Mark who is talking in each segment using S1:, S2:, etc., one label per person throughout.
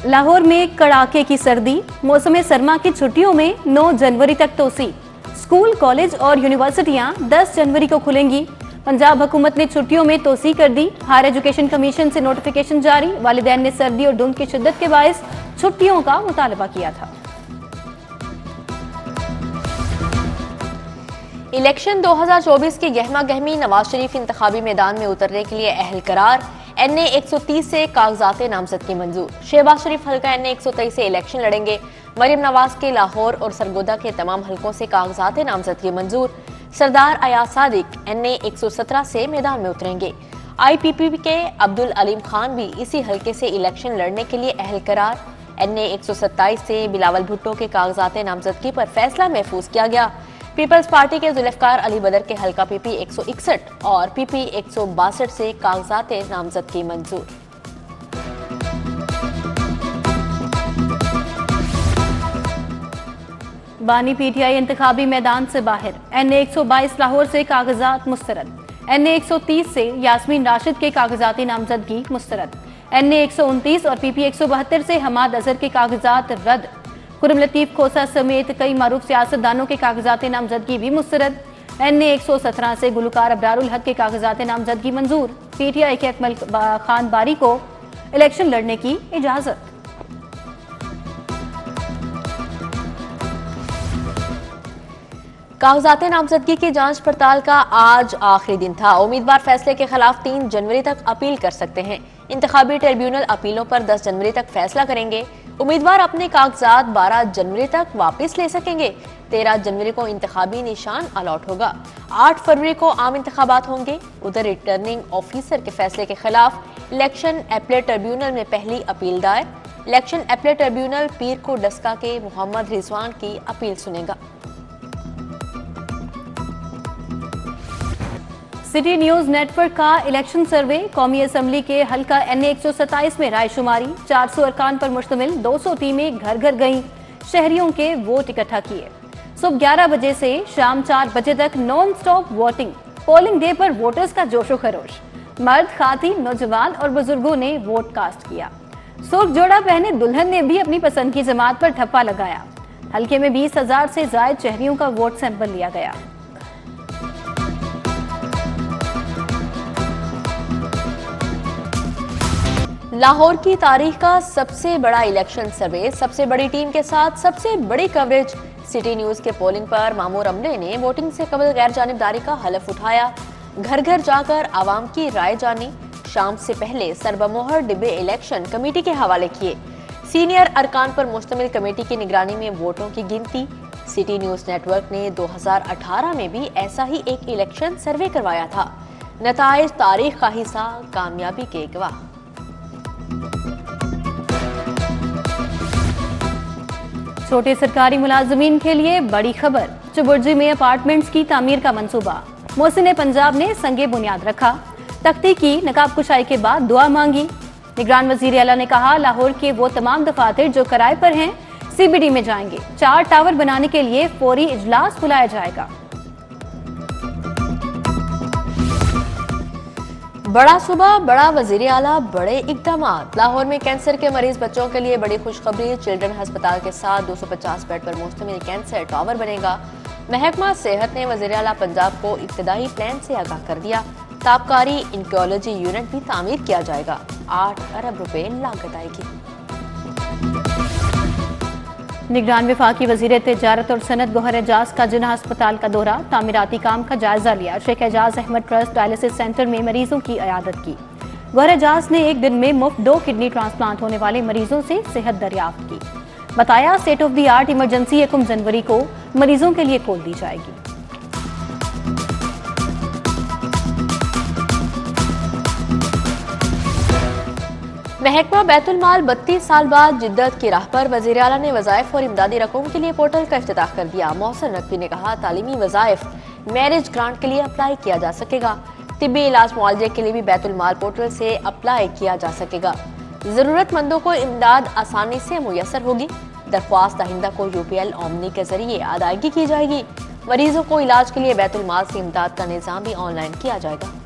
S1: लाहौर में कड़ाके की सर्दी, मौसम सरमा की छुट्टियों में 9 जनवरी तक तोसी। स्कूल, कॉलेज और यूनिवर्सिटियां 10 जनवरी को खुलेंगी। पंजाब हुकूमत ने छुट्टियों में तोसी कर दी। हायर एजुकेशन कमीशन से नोटिफिकेशन जारी। वालिदैन ने सर्दी और धुंध की शिद्दत के बायस छुट्टियों का मुतालबा किया था।
S2: इलेक्शन 2024 की गहमा गहमी, नवाज शरीफ इंतखाबी मैदान में उतरने के लिए अहल करार। NA 130 से कागजात नामजद की मंजूर। शहबाज शरीफ हल्का NA 123 से इलेक्शन लड़ेंगे। मरियम नवाज के लाहौर और सरगोदा के तमाम हलकों से कागजात नामजद की मंजूर। सरदार अयाज सादिक NA 117 से मैदान में उतरेंगे। IPP के अब्दुल अलीम खान भी इसी हलके से इलेक्शन लड़ने के लिए अहल करार। NA 127 से बिलावल भुट्टो के कागजात नामजदगी पर फैसला महफूज किया गया। पीपल्स पार्टी के जुल्फकार अली बदर के हल्का PP 161 और PP 162 से कागजात नामजदगी मंजूर।
S1: बानी PTI इंतखाबी मैदान से बाहर। NA 122 लाहौर से कागजात मुस्तरद। NA 130 से यास्मीन राशिद के कागजाती नामजदगी मुस्तरद। NA 129 और PP 172 से हमाद अजहर के कागजात रद्द। खुरम लतीफ खोसा समेत कई मारूफ सियासतदानों के कागजात नामजदगी भी मुस्तरद। NA 117 से गुलकार अबरारुल हक के कागजात नामजदगी मंजूर। PTI के अकमल खान बारी को इलेक्शन लड़ने की इजाजत।
S2: कागजात नामजदगी की जांच पड़ताल का आज आखिरी दिन था। उम्मीदवार फैसले के खिलाफ 3 जनवरी तक अपील कर सकते हैं। इंतखाबी ट्रिब्यूनल अपीलों पर 10 जनवरी तक फैसला करेंगे। उम्मीदवार अपने कागजात 12 जनवरी तक वापस ले सकेंगे। 13 जनवरी को इंतखाबी निशान अलॉट होगा। 8 फरवरी को आम इंतखाबात होंगे। उधर रिटर्निंग ऑफिसर के फैसले के खिलाफ इलेक्शन अपीलेट ट्रिब्यूनल में पहली अपील दायर। इलेक्शन अपीलेट ट्रिब्यूनल पीर को डस्का के मोहम्मद रिजवान की अपील सुनेगा।
S1: सिटी न्यूज नेटवर्क का इलेक्शन सर्वे। कौमी असम्बली के हल्का NA 127 में राय शुमारी। 400 अरकान पर मुश्तमिल 200 टीमें घर घर गईं। शहरियों के वोट इकट्ठा किए। सुबह 11 बजे से शाम 4 बजे तक non stop voting. Polling day पर वोटर्स का जोशो खरोश। मर्द, खातिन, नौजवान और बुजुर्गों ने वोट कास्ट किया। सुर्ख जोड़ा पहने दुल्हन ने भी अपनी पसंद की जमात पर ठप्पा लगाया। हल्के में 20,000 से ज्यादा शहरियों का वोट सैंपल लिया गया।
S2: लाहौर की तारीख का सबसे बड़ा इलेक्शन सर्वे, सबसे बड़ी टीम के साथ सबसे बड़ी कवरेज। सिटी न्यूज के पोलिंग पर मामूर अमले ने वोटिंग से कबल गैर जानिबदारी का हलफ उठाया। घर घर जाकर आवाम की राय जानी। शाम से पहले सरबमोहर डिब्बे इलेक्शन कमेटी के हवाले किए। सीनियर अरकान पर मुश्तमिल कमेटी की निगरानी में वोटों की गिनती। सिटी न्यूज नेटवर्क ने 2018 में भी ऐसा ही एक इलेक्शन सर्वे करवाया था। नताइज तारीख का हिस्सा, कामयाबी के गवाह।
S1: छोटे सरकारी मुलाजमीन के लिए बड़ी खबर। चुबुर्जी में अपार्टमेंट्स की तामीर का मंसूबा। मोहसिन पंजाब ने संगे बुनियाद रखा। तख्ती की नकाब कुशाई के बाद दुआ मांगी। निगरान वजीर आला ने कहा, लाहौर के वो तमाम दफातर जो किराए पर हैं CBD में जाएंगे। 4 टावर बनाने के लिए फौरी इजलास बुलाया जाएगा।
S2: बड़ा सुबह, बड़ा वजीर आला, बड़े इकदामात। लाहौर में कैंसर के मरीज बच्चों के लिए बड़ी खुशखबरी। चिल्ड्रन अस्पताल के साथ 250 बेड पर मुश्तमिल कैंसर टावर बनेगा। महकमा सेहत ने वजीर आला पंजाब को इब्तदाई प्लान से आगाह कर दिया। ताबकारी इंकोलॉजी यूनिट भी तामीर किया जाएगा। 8 अरब रुपए लागत आएगी।
S1: निगरान विफाकी वजीर तिजारत और सनत गौहर एजाज का जिन्ना अस्पताल का दौरा। तामीराती काम का जायजा लिया। Sheikh Ejaz Ahmad trust dialysis centre में मरीजों की इयादत की। गौहर एजाज ने एक दिन में मुफ्त 2 किडनी ट्रांसप्लांट होने वाले मरीजों से सेहत दरियाफ्त की। बताया, state of the art emergency 1 जनवरी को मरीजों के लिए खोल दी जाएगी।
S2: महकमा बैतुल माल 32 साल बाद जिद्दत की राह पर। वजीर आला ने वज़ाइफ और इमदादी रकम के लिए पोर्टल का इफ्तिताह कर दिया। मोहसिन नकवी ने कहा, तालीमी वज़ाइफ, मैरिज ग्रांट के लिए अप्लाई किया जा सकेगा। तिब्बी इलाज मुआवजे के लिए भी बैतुल माल पोर्टल से अप्लाई किया जा सकेगा। जरूरतमंदों को इमदाद आसानी से मुयसर होगी। दरख्वास्त दहिंदा को UPL ओमनी के जरिए अदायगी की जाएगी। मरीजों को इलाज के लिए बैतुल माल से इमदाद का निज़ाम भी ऑनलाइन किया जाएगा।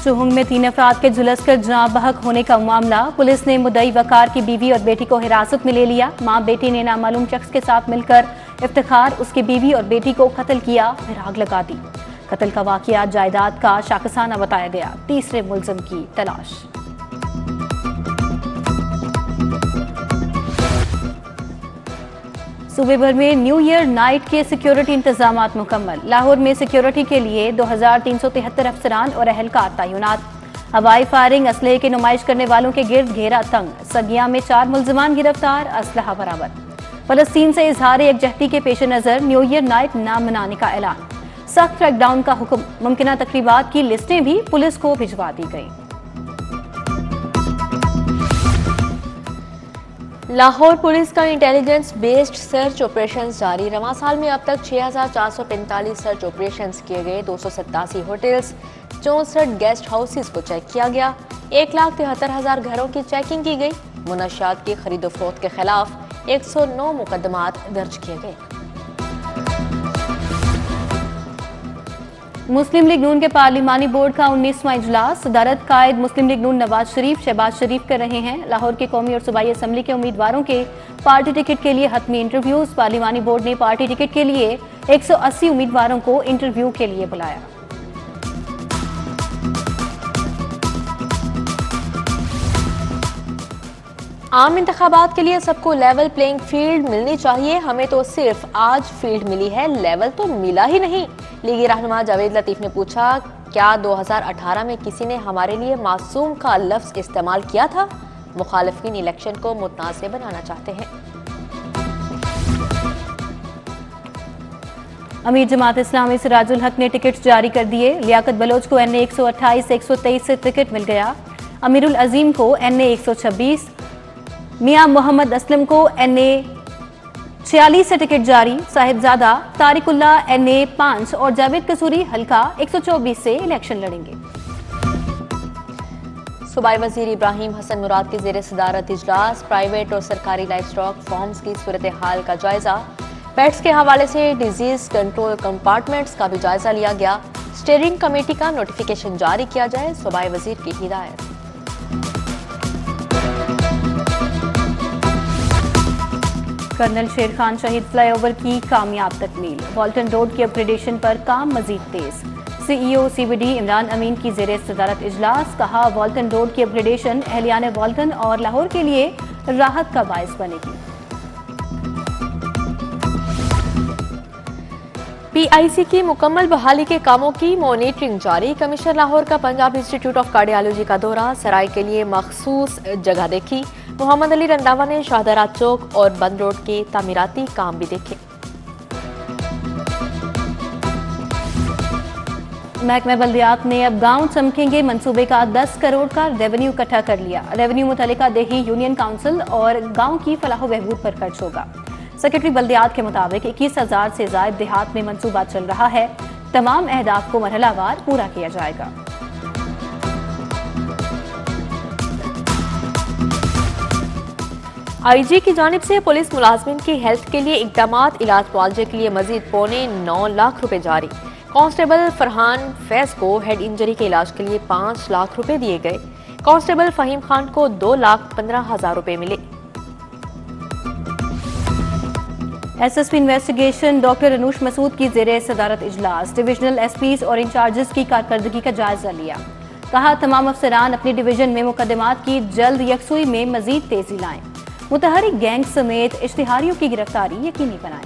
S1: शुहुंग में 3 अफराद के झुलसकर जाँ बहक होने का मामला। पुलिस ने मुद्दई वकार की बीवी और बेटी को हिरासत में ले लिया। मां बेटी ने नामालूम शख्स के साथ मिलकर इफ्तिखार उसकी बीवी और बेटी को कत्ल किया, फिर आग लगा दी। कत्ल का वाकया जायदाद का शाकसाना बताया गया। तीसरे मुलजिम की तलाश। सूबे भर में न्यू ईयर नाइट के सिक्योरिटी इंतजामात मुकम्मल। लाहौर में सिक्योरिटी के लिए 2373 अफसरान और अहलकार तैनात। हवाई फायरिंग, असलहे की नुमाइश करने वालों के गिर्द घेरा तंग। सगिया में 4 मुलजिमान गिरफ्तार, असलहा बरामद। फलस्तीन से इजहार यकजहती के पेश नजर न्यू ईयर नाइट न मनाने का ऐलान। सख्त क्रैकडाउन का हुक्म। मुमकिन तकरीबात की लिस्टें भी पुलिस को भिजवा दी गई।
S2: लाहौर पुलिस का इंटेलिजेंस बेस्ड सर्च ऑपरेशंस जारी। रवां साल में अब तक 6445 सर्च ऑपरेशंस किए गए। 287 होटल्स, 64 गेस्ट हाउसेस को चेक किया गया। 1,73,000 घरों की चेकिंग की गई। मुनशियात की खरीदो फरोख्त के खिलाफ 109 मुकदमात दर्ज किए गए।
S1: मुस्लिम लीग नून के पार्लिमानी बोर्ड का 19वां इजलास। सदारत कायद मुस्लिम लीग नून नवाज शरीफ शहबाज शरीफ कर रहे हैं। लाहौर के कौमी और सूबाई असम्बली के उम्मीदवारों के पार्टी टिकट के लिए हतमी इंटरव्यूज। पार्लिमानी बोर्ड ने पार्टी टिकट के लिए 180 उम्मीदवारों को इंटरव्यू के लिए बुलाया।
S2: आम इंतखाबात के लिए सबको लेवल प्लेइंग फील्ड मिलनी चाहिए। हमें तो सिर्फ आज फील्ड मिली है, लेवल तो मिला ही नहीं। लीगी रहनुमा जावेद लतीफ ने पूछा, क्या 2018 में किसी ने हमारे लिए मासूम का लफ्ज इस्तेमाल किया था? मुखालिफिन इलेक्शन को मुतनाज़ बनाना चाहते हैं।
S1: अमीर जमात इस्लामी सिराजुल हक ने टिकट जारी कर दिए। लियाकत बलोच को NA 128 से 123 से टिकट मिल गया। अमीरुल अजीम को NA 126, मियां मोहम्मद असलम को NA 46 से टिकट जारी। साहिबजादा तारिकुल्ला NA 5 और जावेद कसूरी हल्का 124 से इलेक्शन लड़ेंगे।
S2: सूबाई वजीर इब्राहिम हसन मुराद की जेर सदारत इजलास। प्राइवेट और सरकारी लाइफ स्टॉक फार्म्स की सूरत हाल का जायजा। पेट्स के हवाले से डिजीज कंट्रोल कंपार्टमेंट्स का भी जायजा लिया गया। स्टीयरिंग कमेटी का नोटिफिकेशन जारी किया जाए, सूबाई वजीर की हिदायत।
S1: कर्नल शेर खान शहीद फ्लाईओवर की कामयाब तकमील। वॉल्टन रोड की अपग्रेडेशन पर काम मजीद तेज। CEO CBD इमरान अमीन की जेर सदारत इजलास। कहा, वॉल्टन रोड की अपग्रेडेशन अहलियान वॉल्टन और लाहौर के लिए राहत का बायस बनेगी।
S2: PIC की मुकम्मल बहाली के कामों की मॉनिटरिंग जारी। कमिश्नर लाहौर का पंजाब इंस्टीट्यूट ऑफ कार्डियोलॉजी का दौरा। सराय के लिए मखसूस जगह देखी। मोहम्मद अली रंधावा ने शाहदरा चौक और बंद रोड के तामीराती काम भी देखे।
S1: महकमा बल्दियात ने अब गांव चमकेंगे मंसूबे का 10 करोड़ का रेवेन्यू इकट्ठा कर लिया। रेवेन्यू मुतल्लिका देही यूनियन काउंसिल और गांव की फलाह बहबूद पर खर्च होगा। सेक्रेटरी बल्दियात के मुताबिक 21,000 से जायद देहात में मंसूबा चल रहा है। तमाम अहदाफ को मरहलावार पूरा किया जाएगा।
S2: IG की जानिब से पुलिस मुलाजमिन की हेल्थ के लिए इकदामात। इलाज मुआवजे के लिए मजीद 9.25 लाख रुपए जारी। कांस्टेबल फरहान फैज को हेड इंजरी के इलाज के लिए 5 लाख रुपए दिए गए। कांस्टेबल फहीम खान को 2,15,000 रुपए मिले।
S1: SSP investigation doctor Anush Masood की जेर सदारत इजलास। डिविजनल SPs और इंचार्जेस की कारकर्दगी का जायजा लिया। कहा, तमाम अफसरान अपनी डिवीजन में मुकदमात की जल्द यकसुई में मजीद तेजी लाएं। मुतहरिक गैंग समेत इश्तिहारियों की गिरफ्तारी यकीनी बनाएं।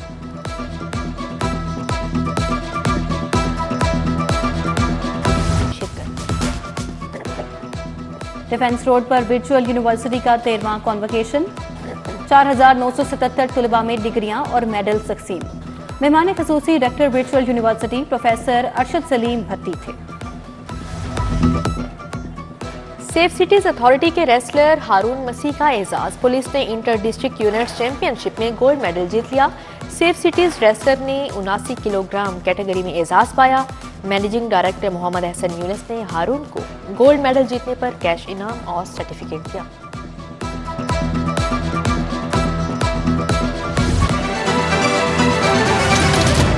S1: डिफेंस रोड पर वर्चुअल यूनिवर्सिटी का 13वां कॉन्वोकेशन। 4,977 तलबा में डिग्रियां और मेडल तकसीम। मेहमान खसूसी rector virtual university professor Arshad Saleem Bhatti थे।
S2: सेफ सिटीज अथॉरिटी के रेसलर हारून मसीह का एजाज। पुलिस ने इंटर डिस्ट्रिक्ट यूनिट्स चैंपियनशिप में गोल्ड मेडल जीत लिया। सेफ सिटीज रेसलर ने 79 किलोग्राम कैटेगरी में एजाज पाया। मैनेजिंग डायरेक्टर मोहम्मद हसन यूनिस ने हारून को गोल्ड मेडल जीतने पर कैश इनाम और सर्टिफिकेट दिया।